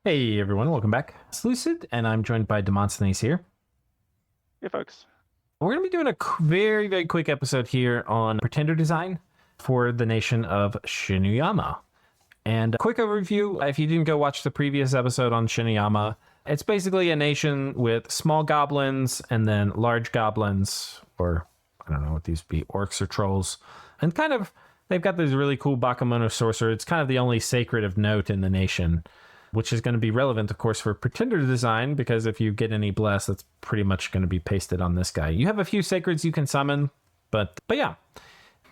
Hey everyone, welcome back. It's Lucid, and I'm joined by Demosthenes here. Hey, folks. We're going to be doing a very, very quick episode here on Pretender design for the nation of Shinuyama. And a quick overview, if you didn't go watch the previous episode on Shinuyama, it's basically a nation with small goblins and then large goblins, or I don't know what these be, orcs or trolls. And kind of, they've got this really cool Bakemono sorcerer. It's kind of the only sacred of note in the nation, which is going to be relevant, of course, for Pretender design, because if you get any bless, that's pretty much going to be pasted on this guy. You have a few sacreds you can summon, but yeah.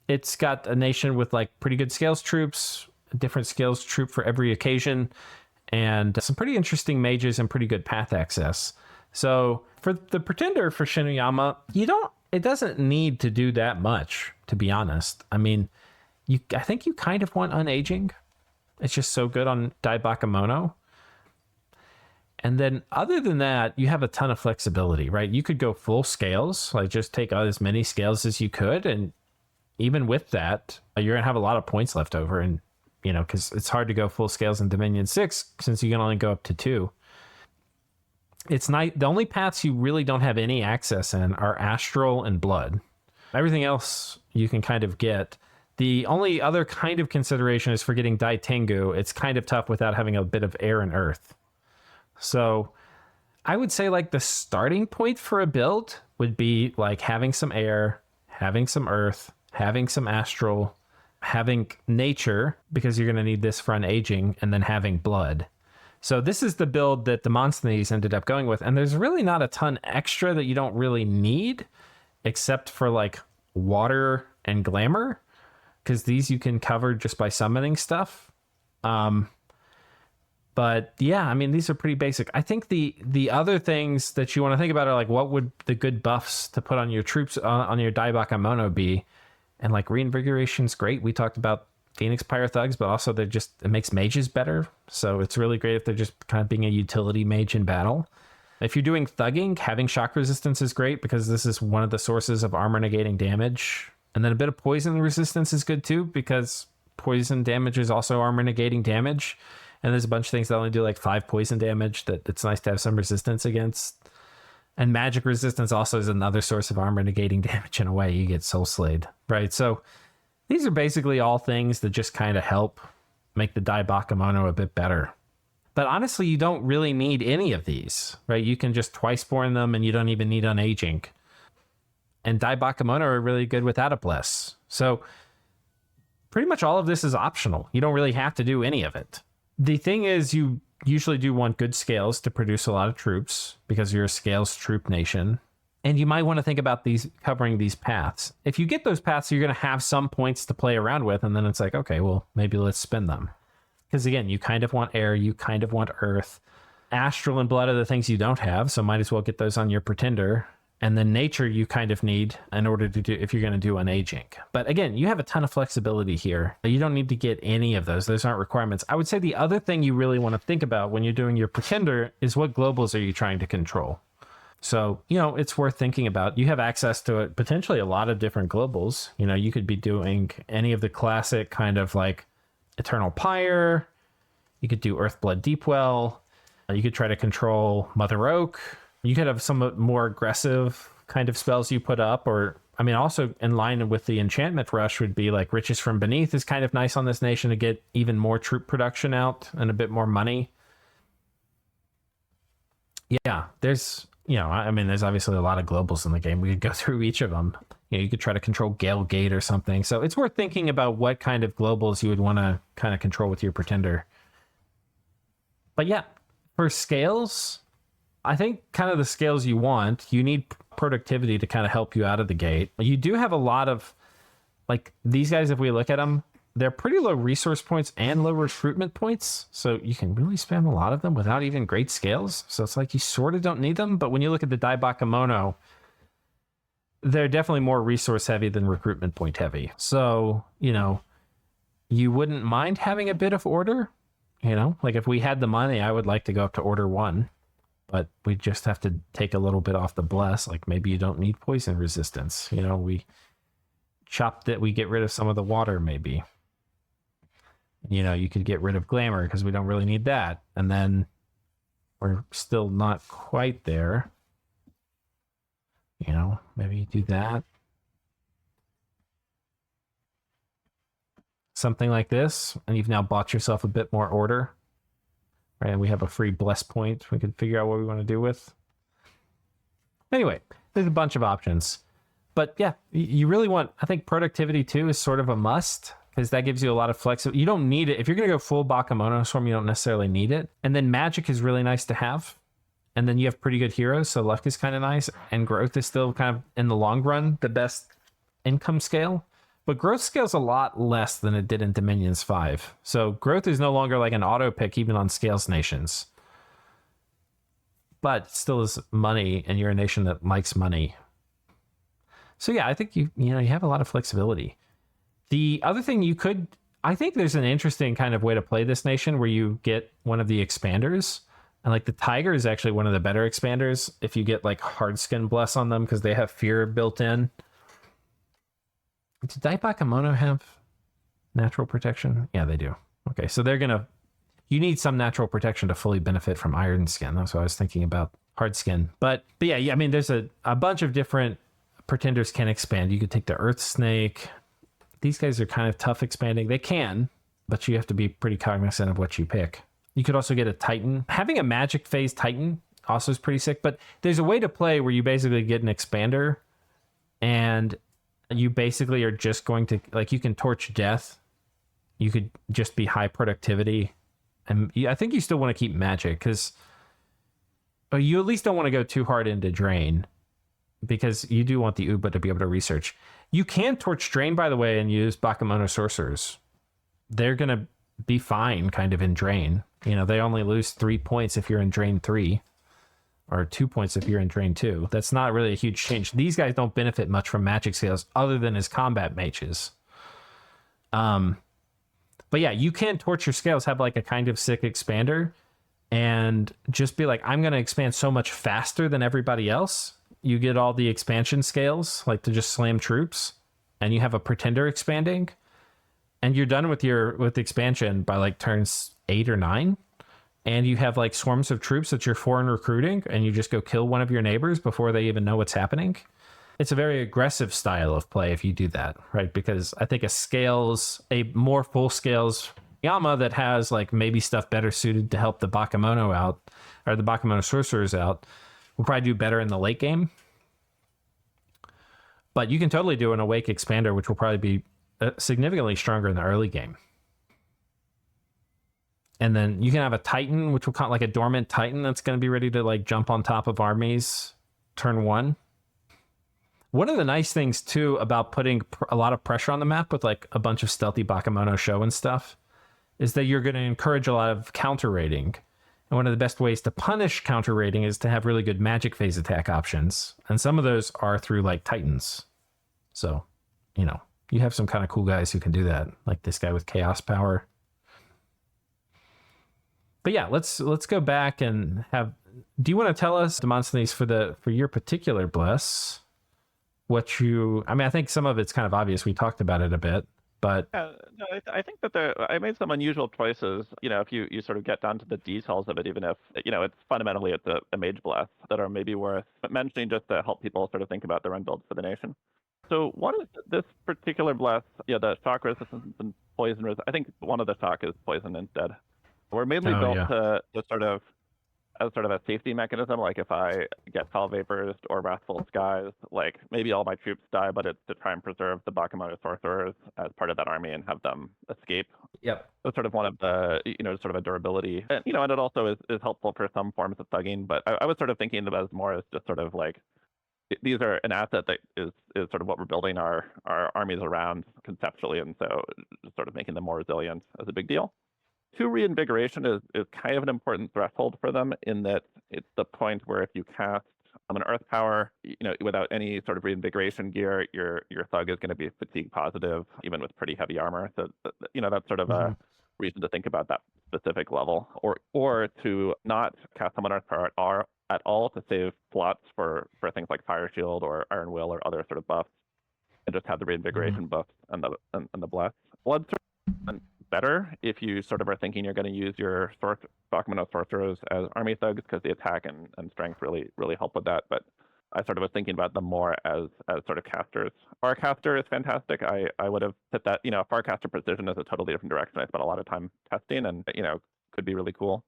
It's got a nation with like pretty good scales troops, a different scales troop for every occasion, and some pretty interesting mages and pretty good path access. So for the Pretender for Shinuyama, it doesn't need to do that much, to be honest. I mean, I think you kind of want unaging. It's just so good on Dai Bakemono. And then other than that, you have a ton of flexibility, right? You could go full scales, like just take out as many scales as you could. And even with that, you're going to have a lot of points left over. And, you know, because it's hard to go full scales in Dominion 6 since you can only go up to 2. It's not, the only paths you really don't have any access in are Astral and Blood. Everything else you can kind of get. The only other kind of consideration is for getting Dai Tengu. It's kind of tough without having a bit of air and earth. So I would say like the starting point for a build would be like having some air, having some earth, having some astral, having nature, because you're going to need this for unaging, and then having blood. So this is the build that Demosthenes ended up going with. And there's really not a ton extra that you don't really need, except for like water and glamour, because these you can cover just by summoning stuff. But yeah, I mean, these are pretty basic. I think the other things that you want to think about are like, what would the good buffs to put on your troops on your Dai Bakemono be? And like reinvigoration's great. We talked about Phoenix Pyre Thugs, but also it makes mages better. So it's really great if they're just kind of being a utility mage in battle. If you're doing thugging, having shock resistance is great because this is one of the sources of armor negating damage. And then a bit of poison resistance is good too, because poison damage is also armor negating damage. And there's a bunch of things that only do like 5 poison damage that it's nice to have some resistance against. And magic resistance also is another source of armor negating damage in a way. You get soul slayed, right? So these are basically all things that just kind of help make the Dai Bakemono a bit better. But honestly, you don't really need any of these, right? You can just twice born them and you don't even need unaging. And Dai Bakemono are really good without a bless. So pretty much all of this is optional. You don't really have to do any of it. The thing is, you usually do want good scales to produce a lot of troops because you're a scales troop nation. And you might want to think about covering these paths. If you get those paths, you're going to have some points to play around with. And then it's like, okay, well, maybe let's spend them. Because again, you kind of want air, you kind of want earth. Astral and blood are the things you don't have, so might as well get those on your Pretender. And then nature you kind of need in order to do, if you're going to do unaging. But again, you have a ton of flexibility here. You don't need to get any of those. Those aren't requirements. I would say the other thing you really want to think about when you're doing your Pretender is what globals are you trying to control? So, you know, it's worth thinking about. You have access to potentially a lot of different globals. You know, you could be doing any of the classic kind of like Eternal Pyre. You could do Earthblood Deepwell. You could try to control Mother Oak. You could have some more aggressive kind of spells you put up, or, I mean, also in line with the enchantment rush would be like Riches from Beneath is kind of nice on this nation to get even more troop production out and a bit more money. Yeah, there's, you know, I mean, there's obviously a lot of globals in the game. We could go through each of them. You know, you could try to control Gale Gate or something. So it's worth thinking about what kind of globals you would want to kind of control with your Pretender. But yeah, for scales, I think kind of the scales you want, you need productivity to kind of help you out of the gate. You do have a lot of, like, these guys, if we look at them, they're pretty low resource points and low recruitment points. So you can really spam a lot of them without even great scales. So it's like you sort of don't need them. But when you look at the Dai Bakemono, they're definitely more resource heavy than recruitment point heavy. So, you know, you wouldn't mind having a bit of order. You know, like if we had the money, I would like to go up to order 1. But we just have to take a little bit off the bless. Like maybe you don't need poison resistance. You know, we chop that, we get rid of some of the water maybe. You know, you could get rid of glamour because we don't really need that. And then We're still not quite there. You know, maybe you do that. Something like this, and you've now bought yourself a bit more order. Right, and we have a free bless point we can figure out what we want to do with. Anyway, there's a bunch of options. But yeah, you really want, I think productivity too is sort of a must, because that gives you a lot of flexibility. You don't need it. If you're going to go full Bakemono Storm, you don't necessarily need it. And then magic is really nice to have. And then you have pretty good heroes, so luck is kind of nice. And growth is still kind of, in the long run, the best income scale. But growth scales a lot less than it did in Dominions 5. So growth is no longer like an auto pick even on Scales nations. But still is money, and you're a nation that likes money. So yeah, I think you have a lot of flexibility. The other thing you could, I think there's an interesting kind of way to play this nation where you get one of the expanders. And like the Tiger is actually one of the better expanders if you get like hard skin bless on them, because they have fear built in. Did Daibakemono have natural protection? Yeah, they do. Okay, so you need some natural protection to fully benefit from iron skin. That's what I was thinking about, hard skin. But yeah, I mean, there's a bunch of different pretenders can expand. You could take the Earth Snake. These guys are kind of tough expanding. They can, but you have to be pretty cognizant of what you pick. You could also get a Titan. Having a magic phase Titan also is pretty sick, but there's a way to play where you basically get an expander and you basically are just going to, like, you can torch death. You could just be high productivity. And I think you still want to keep magic, because you at least don't want to go too hard into drain, because you do want the Uba to be able to research. You can torch drain, by the way, and use Bakemono sorcerers. They're going to be fine kind of in drain. You know, they only lose 3 points if you're in drain 3. Or 2 points if you're in drain 2. That's not really a huge change. These guys don't benefit much from magic scales other than as combat mages. But yeah, you can torch your scales, have like a kind of sick expander, and just be like, I'm going to expand so much faster than everybody else. You get all the expansion scales, like to just slam troops, and you have a pretender expanding, and you're done with expansion by like turns 8 or 9. And you have like swarms of troops that you're foreign recruiting, and you just go kill one of your neighbors before they even know what's happening. It's a very aggressive style of play if you do that, right? Because I think a more full scales Yama that has like maybe stuff better suited to help the Bakemono out, or the Bakemono sorcerers out, will probably do better in the late game. But you can totally do an Awake Expander, which will probably be significantly stronger in the early game. And then you can have a Titan, which will count like a dormant Titan that's going to be ready to like jump on top of armies turn 1. One of the nice things too about putting a lot of pressure on the map with like a bunch of stealthy Bakemono show and stuff is that you're going to encourage a lot of counter raiding. And one of the best ways to punish counter raiding is to have really good magic phase attack options. And some of those are through like Titans. So, you know, you have some kind of cool guys who can do that, like this guy with chaos power. But yeah, let's go back and have. Do you want to tell us, Demosthenes, for your particular bless, what you? I mean, I think some of it's kind of obvious. We talked about it a bit, but no, I think that I made some unusual choices. You know, if you sort of get down to the details of it, even if it's fundamentally a mage bless that are maybe worth mentioning just to help people sort of think about their own builds for the nation. So one is this particular bless, the shock resistance and poison resistance. I think one of the shock is poison instead. We're mainly built to sort of as sort of a safety mechanism. Like if I get Foul Vapors or Wrathful Skies, like maybe all my troops die, but it's to try and preserve the Bakemono sorcerers as part of that army and have them escape. Yep. So sort of one of the, sort of a durability. And, and it also is helpful for some forms of thugging. But I was sort of thinking of it as more as just sort of like, these are an asset that is sort of what we're building our armies around conceptually. And so just sort of making them more resilient is a big deal. 2 reinvigoration is kind of an important threshold for them, in that it's the point where if you cast an earth power, without any sort of reinvigoration gear, your thug is going to be fatigue positive, even with pretty heavy armor. So that's sort of a reason to think about that specific level, or to not cast summon earth power at all to save slots for things like Fire Shield or Iron Will or other sort of buffs, and just have the reinvigoration buffs and the bless. Blood better if you sort of are thinking you're going to use your Bakumono sorcerers as army thugs, because the attack and strength really help with that. But I sort of was thinking about them more as sort of casters. Farcaster is fantastic. I would have put that, Farcaster Precision is a totally different direction. I spent a lot of time testing, and could be really cool.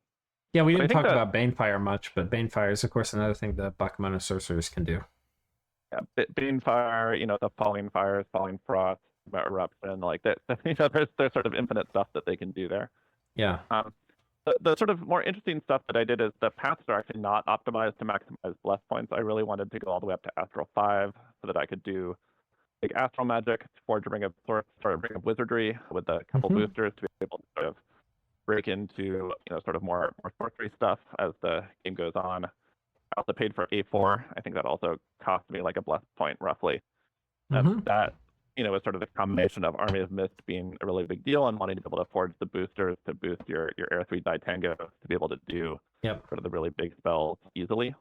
Yeah, we But I didn't think talk that about Banefire much, but Banefire is, of course, another thing that Bakumono sorcerers can do. Banefire, the Falling Fires, Falling Frost, Eruption, like that. There's sort of infinite stuff that they can do there. Yeah. The sort of more interesting stuff that I did is the paths are actually not optimized to maximize bless points. I really wanted to go all the way up to Astral 5 so that I could do like Astral Magic, Forge a Ring of Sorts, or a Ring of Wizardry with a couple boosters to be able to sort of break into, sort of more sorcery stuff as the game goes on. I also paid for A4. I think that also cost me like a bless point roughly. And that, is sort of the combination of Army of Mist being a really big deal and wanting to be able to forge the boosters to boost your Air 3 Die Tango to be able to do sort of the really big spells easily.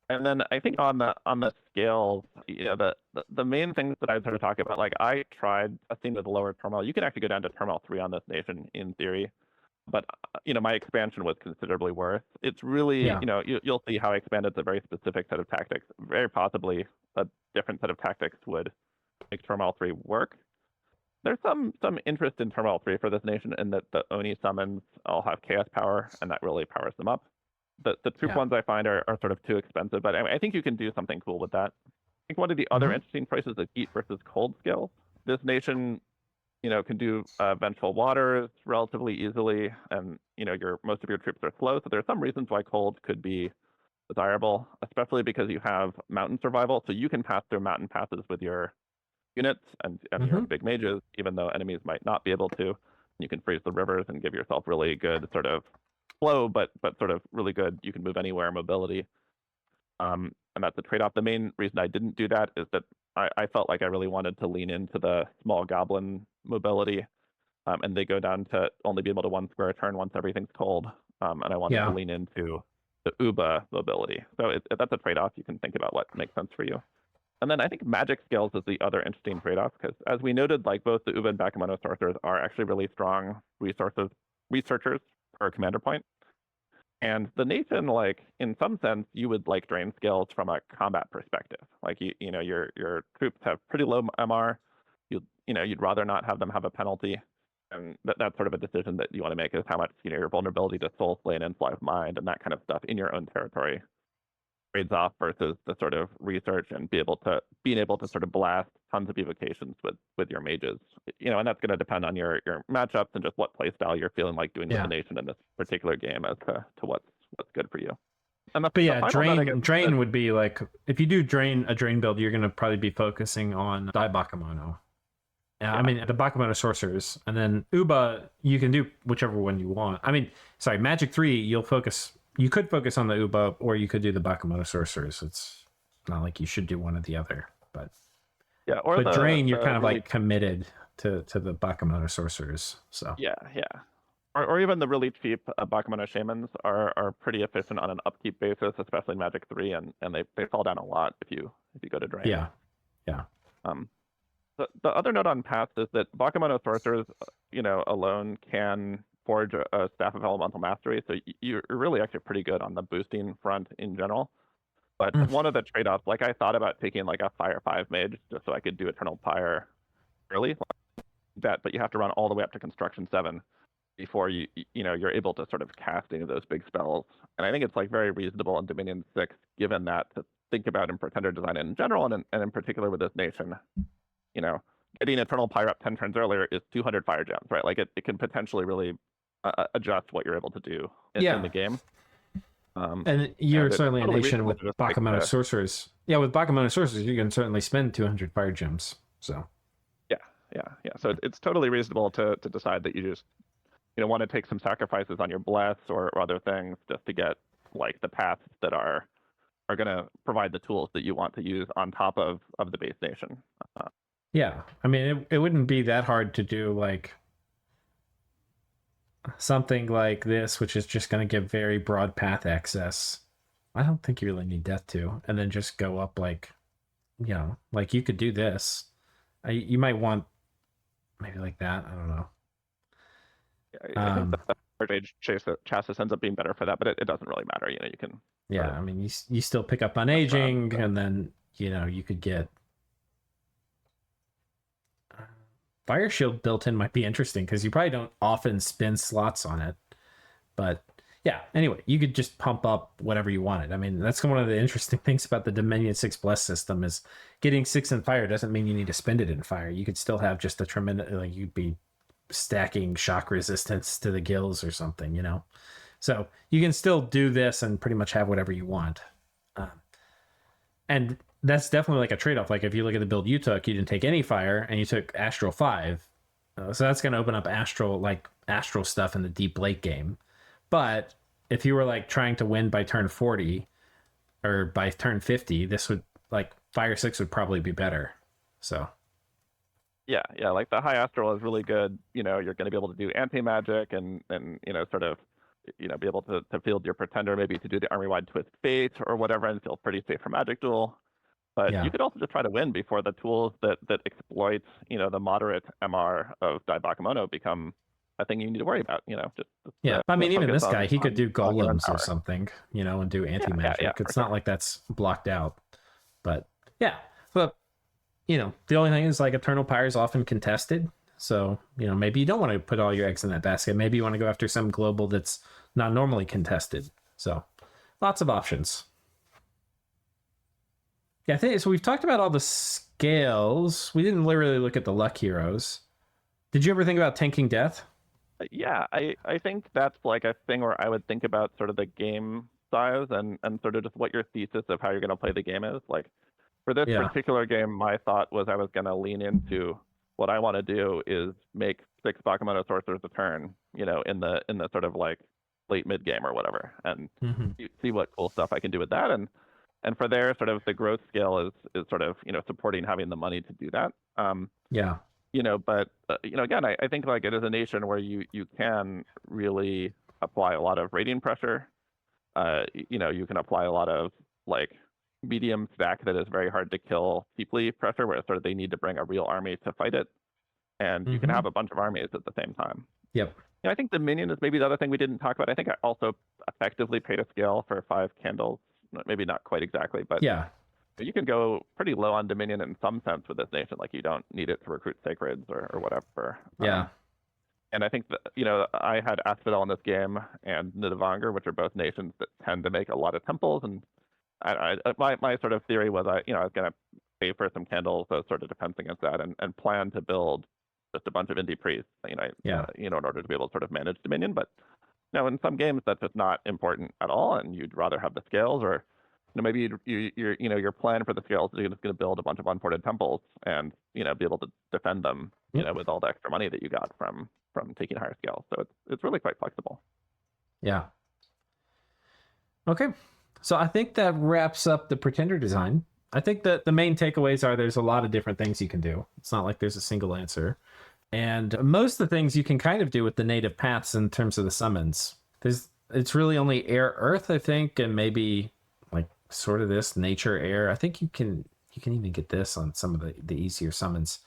And then I think on the scales, the main things that I sort of talk about, like I tried testing with lower turmoil. You can actually go down to turmoil 3 on this nation in theory, but my expansion was considerably worse. It's really, you'll see how I expanded a very specific set of tactics. Very possibly a different set of tactics would make turmoil 3 work. There's some interest in turmoil 3 for this nation in that the Oni summons all have chaos power, and that really powers them up. The troop ones I find are sort of too expensive, but I think you can do something cool with that. I think one of the other interesting choices is heat versus cold scale. This nation, can do vengeful waters relatively easily, and most of your troops are slow, so there's some reasons why cold could be desirable, especially because you have mountain survival, so you can pass through mountain passes with your units and your big mages, even though enemies might not be able to. You can freeze the rivers and give yourself really good sort of slow, but sort of really good, you can move anywhere mobility. And that's a trade-off. The main reason I didn't do that is that I felt like I really wanted to lean into the small goblin mobility, and they go down to only be able to 1 square a turn once everything's cold. And I wanted to lean into the Uba mobility. So that's a trade-off. You can think about what makes sense for you. And then I think magic scales is the other interesting trade-off, because as we noted, like both the Uba and Bakumono sorcerers are actually really strong researchers per commander point. And the nation, like in some sense, you would like drain scales from a combat perspective. Like your troops have pretty low MR. You'd rather not have them have a penalty, and that's sort of a decision that you want to make, is how much your vulnerability to soul slay and infly of mind and that kind of stuff in your own territory trades off versus the sort of research and being able to sort of blast tons of evocations with your mages. And that's going to depend on your matchups and just what play style you're feeling like doing with the nation in this particular game as to what's good for you. And drain would be like, if you do a drain build, you're going to probably be focusing on Dai Bakumono. I mean, the Bakumono sorcerers, and then Uba, you can do whichever one you want. I mean, sorry, Magic 3, you could focus on the Uba, or you could do the Bakumono sorcerers. It's not like you should do one or the other, but drain, you're kind of like committed to the Bakumono sorcerers. So or even the really cheap Bakumono shamans are pretty efficient on an upkeep basis, especially in Magic 3, and they fall down a lot if you go to drain. The other note on paths is that Bakumono sorcerers, alone can forge a Staff of Elemental Mastery, so you're really actually pretty good on the boosting front in general. But one of the trade-offs, like I thought about taking like a Fire 5 mage just so I could do Eternal Pyre early, but you have to run all the way up to Construction 7 before you're able to sort of cast any of those big spells. And I think it's like very reasonable in Dominion 6, given that, to think about in Pretender design in general, and in particular with this nation. Getting Eternal Pyre up 10 turns earlier is 200 fire gems, right? Like it can potentially really adjust what you're able to do in the game. And you're certainly a nation with Bakumono sorcerers. Yeah, with Bakumono sorcerers, you can certainly spend 200 fire gems. So yeah. So it's totally reasonable to decide that you just want to take some sacrifices on your bless or other things just to get like the paths that are going to provide the tools that you want to use on top of the base nation. I mean, it wouldn't be that hard to do like something like this, which is just going to give very broad path access. I don't think you really need Death to, and then just go up like you could do this. You might want maybe like that. I don't know. I think Um, the Hard Age chassis ends up being better for that, but it doesn't really matter. You can sort yeah, of I mean, you still pick up on mess around. aging, So. and then you could get Fire Shield built in might be interesting because you probably don't often spin slots on it. But yeah, anyway, you could just pump up whatever you wanted. I mean, that's one of the interesting things about the Dominion 6 Bless system is getting 6 in fire doesn't mean you need to spend it in fire. You could still have just a tremendous, like you'd be stacking shock resistance to the gills or something. So you can still do this and pretty much have whatever you want. Um, and that's definitely like a trade-off. Like if you look at the build you took, you didn't take any fire and you took Astral 5. So that's going to open up astral stuff in the deep late game. But if you were like trying to win by turn 40 or by turn 50, this would like Fire 6 would probably be better. So Yeah, like the high astral is really good. You're going to be able to do anti magic and sort of be able to field your pretender, maybe to do the army wide twist fate or whatever, and feel pretty safe from magic duel. But yeah. you could also just try to win before the tools that exploit the moderate MR of Dai Bakemono become a thing you need to worry about. Just Yeah. I mean, even focus this guy, he could do on your own golems or power. something, and do anti Yeah, magic. for It's not sure. like that's blocked out. But yeah. But the only thing is like Eternal Pyre is often contested. So, maybe you don't want to put all your eggs in that basket. Maybe you want to go after some global that's not normally contested. So, lots of options. Yeah, I think so. We've talked about all the scales. We didn't really look at the luck heroes. Did you ever think about tanking death? Yeah, I think that's like a thing where I would think about sort of the game size and sort of just what your thesis of how you're going to play the game is. Like for this Yeah. particular game, my thought was I was going to lean into what I want to do is make 6 Bakemono sorcerers a turn, in the sort of like late mid game or whatever, and Hmm. see what cool stuff I can do with that. And for there, sort of the growth scale is sort of supporting having the money to do that. Yeah. But again, I think like it is a nation where you can really apply a lot of rating pressure. You can apply a lot of like medium stack that is very hard to kill cheaply pressure, where sort of they need to bring a real army to fight it, and you can Hmm. have a bunch of armies at the same time. Yep. I think Dominion is maybe the other thing we didn't talk about. I think I also effectively paid a scale for 5 candles, maybe not quite exactly, but Yeah. you can go pretty low on Dominion in some sense with this nation. Like you don't need it to recruit sacreds or whatever. Yeah. And I think that I had Asphodel in this game and Nidavangar, which are both nations that tend to make a lot of temples. And my sort of theory was I was going to pay for some candles as sort of defense against that, and plan to build just a bunch of indie priests, Yeah. in order to be able to sort of manage Dominion. But in some games that's just not important at all, and you'd rather have the scales, or maybe your plan for the scales is you're just going to build a bunch of unported temples and be able to defend them, Yep. with all the extra money that you got from taking higher scales. So it's really quite flexible. Yeah. Okay. So I think that wraps up the pretender design. I think that the main takeaways are there's a lot of different things you can do. It's not like there's a single answer. And most of the things you can kind of do with the native paths in terms of the summons. It's really only air earth, I think, and maybe like sort of this nature air. I think you can even get this on some of the easier summons.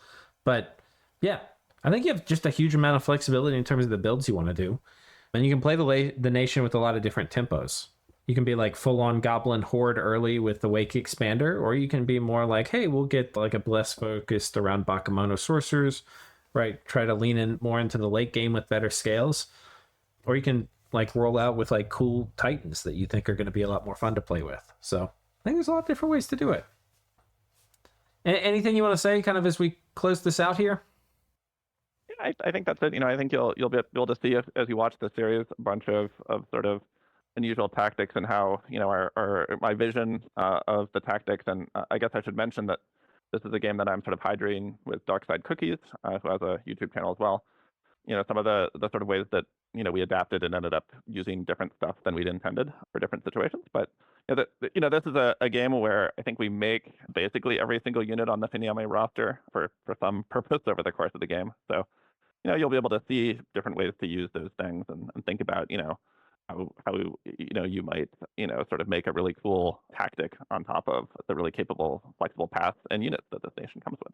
But yeah, I think you have just a huge amount of flexibility in terms of the builds you want to do. And you can play the nation with a lot of different tempos. You can be like full on goblin horde early with the wake expander, or you can be more like, hey, we'll get like a bless focused around Bakemono sorcerers, right? Try to lean in more into the late game with better scales. Or you can like roll out with like cool titans that you think are going to be a lot more fun to play with. So I think there's a lot of different ways to do it. Anything you want to say kind of as we close this out here? Yeah, I think that's it. I think you'll be able to see as you watch the series a bunch of sort of unusual tactics and how our my vision of the tactics. And I guess I should mention that this is a game that I'm sort of hydrating with Darkside Cookies, who has a YouTube channel as well. Some of the sort of ways that we adapted and ended up using different stuff than we'd intended for different situations. But this is a game where I think we make basically every single unit on the Finalizing roster for some purpose over the course of the game. So you'll be able to see different ways to use those things and think about how you might sort of make a really cool tactic on top of the really capable flexible paths and units that this nation comes with.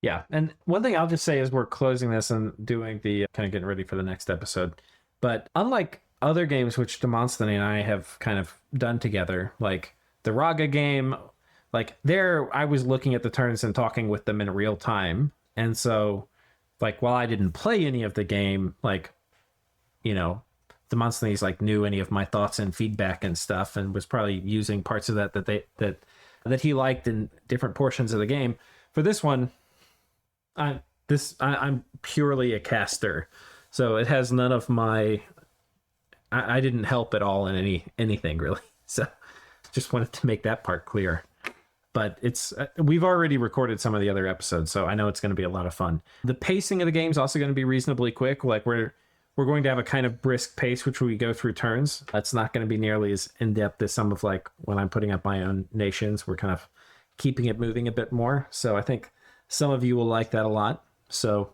Yeah. And one thing I'll just say as we're closing this and doing the kind of getting ready for the next episode, but unlike other games which Demosthenes and I have kind of done together, like the Raga game, like there I was looking at the turns and talking with them in real time. And so like while I didn't play any of the game, like, you know, Demosthenes like knew any of my thoughts and feedback and stuff and was probably using parts of that he liked in different portions of the game. For this one, I'm purely a caster, so it has none of my. I didn't help at all in anything really. So just wanted to make that part clear. But it's we've already recorded some of the other episodes, so I know it's going to be a lot of fun. The pacing of the game is also going to be reasonably quick. Like we're going to have a kind of brisk pace, which we go through turns. That's not going to be nearly as in depth as some of like when I'm putting up my own nations. We're kind of keeping it moving a bit more. So I think some of you will like that a lot. So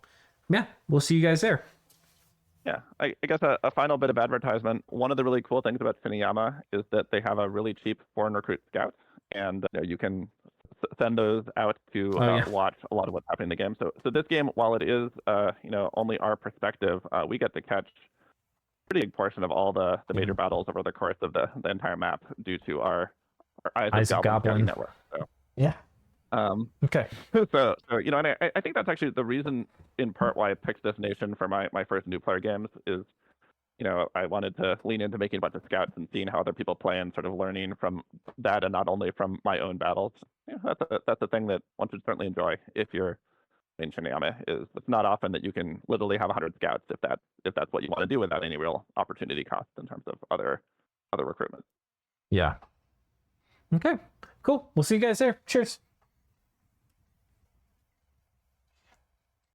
yeah, we'll see you guys there. Yeah, I guess a final bit of advertisement. One of the really cool things about Shinuyama is that they have a really cheap foreign recruit scout, and you can send those out to watch a lot of what's happening in the game. So this game, while it is only our perspective, we get to catch a pretty big portion of all the major battles over the course of the entire map due to our Eyes of Goblin network. So. Yeah. Okay. So and I think that's actually the reason in part why I picked this nation for my first new player games is, I wanted to lean into making a bunch of scouts and seeing how other people play and sort of learning from that and not only from my own battles. Yeah, that's a thing that one should certainly enjoy if you're in Shinuyama. Is it's not often that you can literally have 100 scouts if that's what you want to do without any real opportunity cost in terms of other recruitment. Yeah. Okay. Cool. We'll see you guys there. Cheers.